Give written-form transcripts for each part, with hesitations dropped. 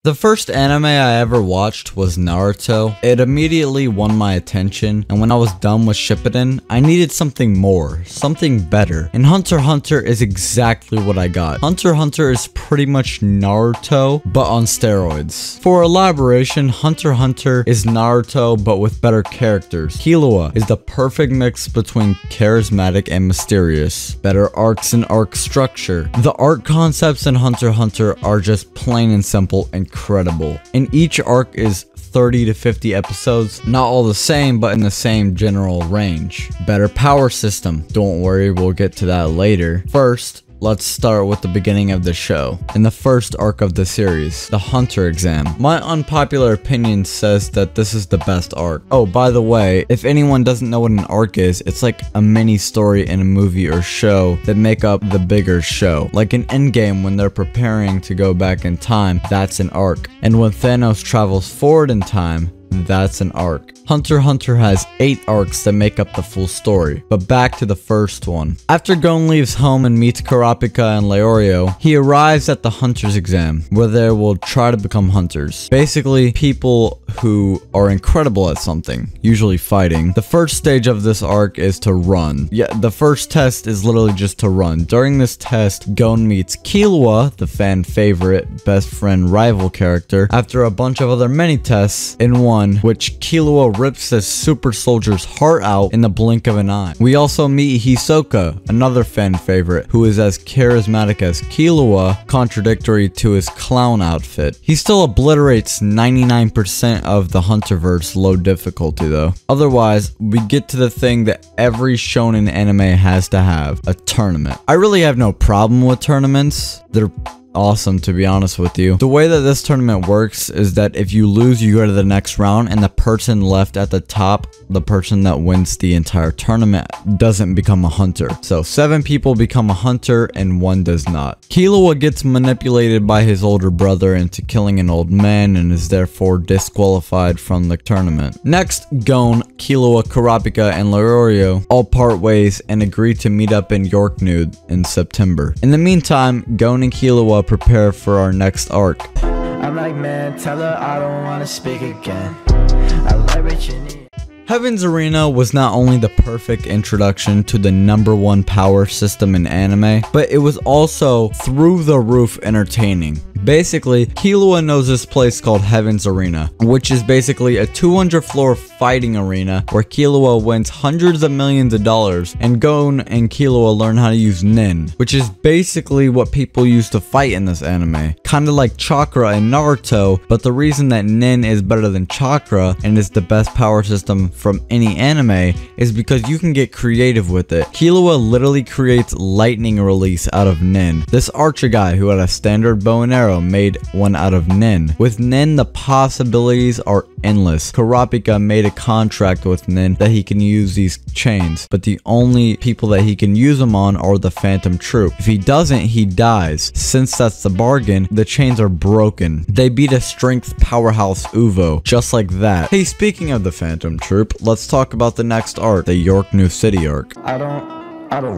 The first anime I ever watched was Naruto. It immediately won my attention, and when I was done with Shippuden, I needed something more, something better. And Hunter x Hunter is exactly what I got. Hunter x Hunter is pretty much Naruto, but on steroids. For elaboration, Hunter x Hunter is Naruto, but with better characters. Killua is the perfect mix between charismatic and mysterious. Better arcs and arc structure. The arc concepts in Hunter x Hunter are just plain and simple and incredible. And each arc is 30 to 50 episodes, not all the same, but in the same general range. Better power system. Don't worry, we'll get to that later. First, let's start with the beginning of the show. In the first arc of the series, the Hunter exam. My unpopular opinion says that this is the best arc. Oh, by the way, if anyone doesn't know what an arc is, it's like a mini story in a movie or show that make up the bigger show. Like in Endgame, when they're preparing to go back in time, that's an arc. And when Thanos travels forward in time, that's an arc. Hunter x Hunter has 8 arcs that make up the full story, but back to the first one. After Gon leaves home and meets Kurapika and Leorio, he arrives at the Hunter's exam, where they will try to become hunters. Basically, people who are incredible at something, usually fighting. The first stage of this arc is to run. Yeah, the first test is literally just to run. During this test, Gon meets Killua, the fan favorite, best friend rival character, after a bunch of other mini tests in one, which Killua rips this super soldier's heart out in the blink of an eye. We also meet Hisoka, another fan favorite, who is as charismatic as Killua, contradictory to his clown outfit. He still obliterates 99% of the Hunterverse low difficulty though. Otherwise, we get to the thing that every shonen anime has to have, a tournament. I really have no problem with tournaments. They're awesome, to be honest with you. The way that this tournament works is that if you lose, you go to the next round, and the person left at the top, the person that wins the entire tournament, doesn't become a hunter. So 7 people become a hunter and 1 does not. Killua gets manipulated by his older brother into killing an old man and is therefore disqualified from the tournament. Next, Gon, Killua, Kurapika, and Leorio all part ways and agree to meet up in Yorknude in September. In the meantime, Gon and Killua prepare for our next arc. I'm like, man, tell her I don't want to speak again. I like what you need. Heaven's Arena was not only the perfect introduction to the #1 power system in anime, but it was also through the roof entertaining. Basically, Killua knows this place called Heaven's Arena, which is basically a 200-floor fighting arena where Killua wins hundreds of millions of dollars, and Gon and Killua learn how to use Nin, which is basically what people use to fight in this anime. Kinda like Chakra in Naruto, but the reason that Nin is better than Chakra and is the best power system from any anime is because you can get creative with it. Killua literally creates lightning release out of Nin. This archer guy who had a standard bow and arrow made one out of Nin. With Nin, the possibilities are endless. Kurapika made a contract with Nin that he can use these chains, but the only people that he can use them on are the Phantom Troop. If he doesn't, he dies. Since that's the bargain, the chains are broken. They beat a strength powerhouse Uvo, just like that. Hey, speaking of the Phantom Troop, let's talk about the next arc, the York New City arc. I don't ever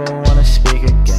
want to speak again.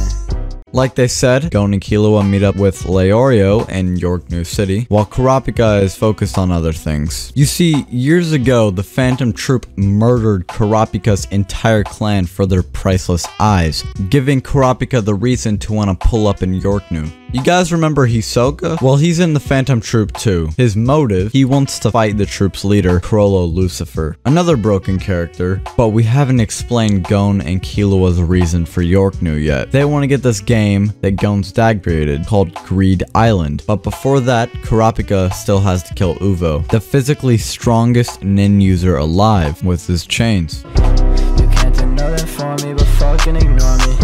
Like they said, Gon and Killua meet up with Leorio in York New City, while Kurapika is focused on other things. You see, years ago, the Phantom Troop murdered Kurapika's entire clan for their priceless eyes, giving Kurapika the reason to want to pull up in York New. You guys remember Hisoka? Well, he's in the Phantom Troop too. His motive, he wants to fight the troop's leader, Chrollo Lucifer. Another broken character, but we haven't explained Gon and Killua's reason for York New yet. They want to get this game that Gon's dad created, called Greed Island. But before that, Kurapika still has to kill Uvo, the physically strongest Nin user alive, with his chains. You can't do nothing for me but fucking ignore me.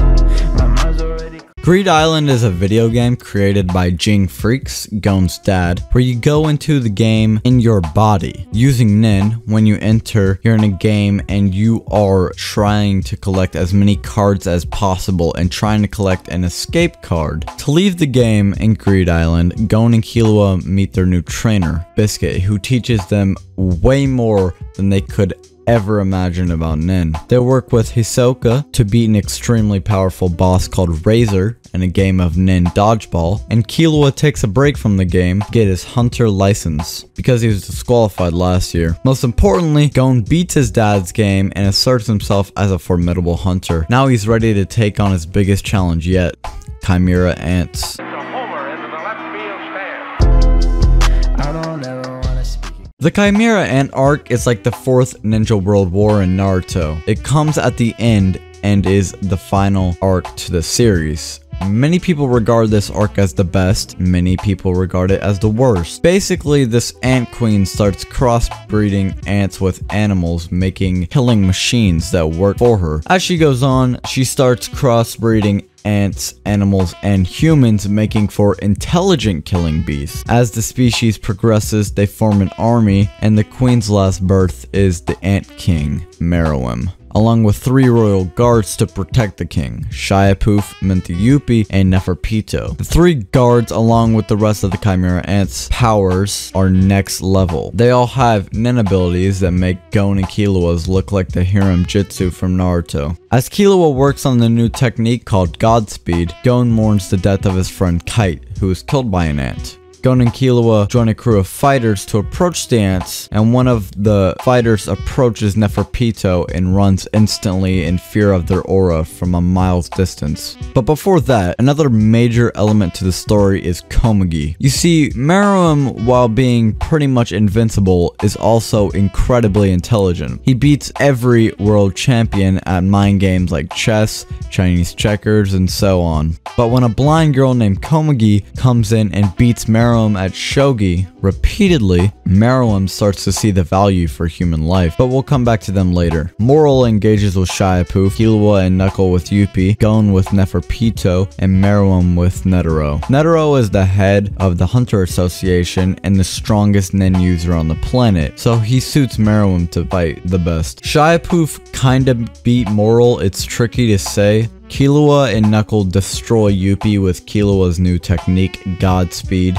My mind's already... Greed Island is a video game created by Jing Freaks, Gon's dad, where you go into the game in your body. Using Nin, when you enter, you're in a game and you are trying to collect as many cards as possible and trying to collect an escape card. To leave the game in Greed Island, Gon and Killua meet their new trainer, Biscuit, who teaches them way more than they could ever imagined about Nin. They work with Hisoka to beat an extremely powerful boss called Razor in a game of Nin Dodgeball, and Killua takes a break from the game to get his hunter license because he was disqualified last year. Most importantly, Gon beats his dad's game and asserts himself as a formidable hunter. Now he's ready to take on his biggest challenge yet, Chimera Ants. The Chimera Ant arc is like the 4th Ninja World War in Naruto. It comes at the end and is the final arc to the series. Many people regard this arc as the best, many people regard it as the worst. Basically, this ant queen starts crossbreeding ants with animals, making killing machines that work for her. As she goes on, she starts crossbreeding ants, animals, and humans, making for intelligent killing beasts. As the species progresses, they form an army, and the queen's last birth is the Ant King, Meruem, along with 3 royal guards to protect the king, Shiapoof, Mintyupi, and Neferpito. The 3 guards, along with the rest of the Chimera Ants' powers, are next level. They all have nin abilities that make Gon and Killua's look like the Hiram Jutsu from Naruto. As Killua works on the new technique called Godspeed, Gon mourns the death of his friend Kite, who was killed by an ant. Gon and Killua join a crew of fighters to approach the ants, and one of the fighters approaches Neferpito and runs instantly in fear of their aura from a mile's distance. But before that, another major element to the story is Komugi. You see, Meruem, while being pretty much invincible, is also incredibly intelligent. He beats every world champion at mind games like chess, Chinese checkers, and so on. But when a blind girl named Komugi comes in and beats Meruem at shogi repeatedly, Meruem starts to see the value for human life, but we'll come back to them later. Moral engages with Shiapoof, Killua and Knuckle with Yuppie, Gon with Neferpito, and Meruem with Netero. Netero is the head of the Hunter Association and the strongest nin user on the planet, so he suits Meruem to fight the best. Shiapoof kinda beat Moral, it's tricky to say. Killua and Knuckle destroy Yuppie with Killua's new technique, Godspeed.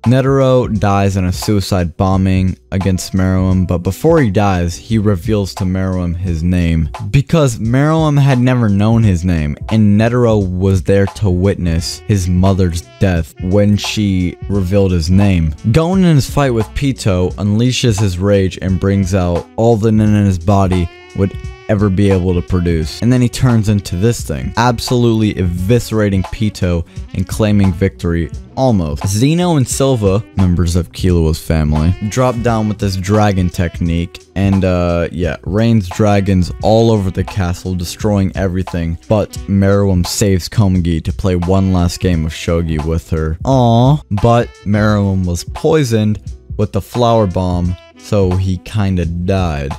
Netero dies in a suicide bombing against Meruem, but before he dies, he reveals to Meruem his name. Because Meruem had never known his name, and Netero was there to witness his mother's death when she revealed his name. Gon in his fight with Pito unleashes his rage and brings out all the nin in his body would ever be able to produce. And then he turns into this thing, absolutely eviscerating Pito and claiming victory almost. Zeno and Silva, members of Killua's family, drop down with this dragon technique and yeah, rains dragons all over the castle, destroying everything. But Meruem saves Komugi to play one last game of shogi with her. Aww, but Meruem was poisoned with the flower bomb, so he kinda died.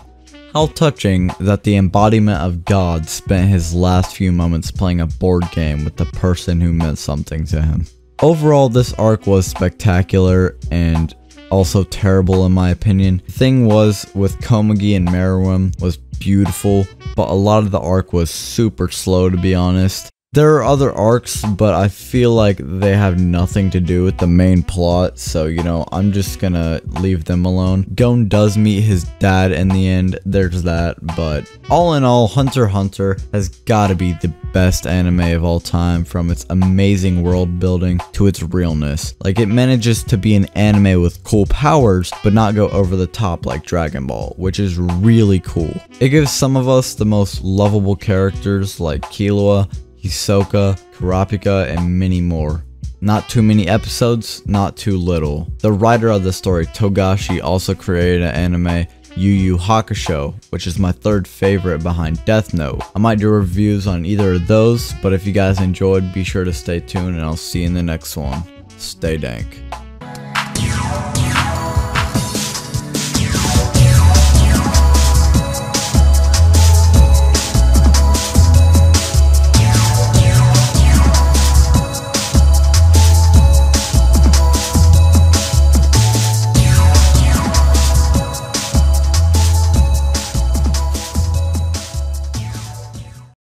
How touching that the embodiment of God spent his last few moments playing a board game with the person who meant something to him. Overall, this arc was spectacular and also terrible in my opinion. The thing was, with Komugi and Meruem was beautiful, but a lot of the arc was super slow, to be honest. There are other arcs, but I feel like they have nothing to do with the main plot, so you know, I'm just gonna leave them alone. Gon does meet his dad in the end, there's that, but all in all, Hunter x Hunter has gotta be the best anime of all time, from its amazing world building to its realness. Like, it manages to be an anime with cool powers, but not go over the top like Dragon Ball, which is really cool. It gives some of us the most lovable characters like Killua, Hisoka, Kurapika, and many more. Not too many episodes, not too little. The writer of the story, Togashi, also created an anime, Yu Yu Hakusho, which is my third favorite behind Death Note. I might do reviews on either of those, but if you guys enjoyed, be sure to stay tuned and I'll see you in the next one. Stay dank.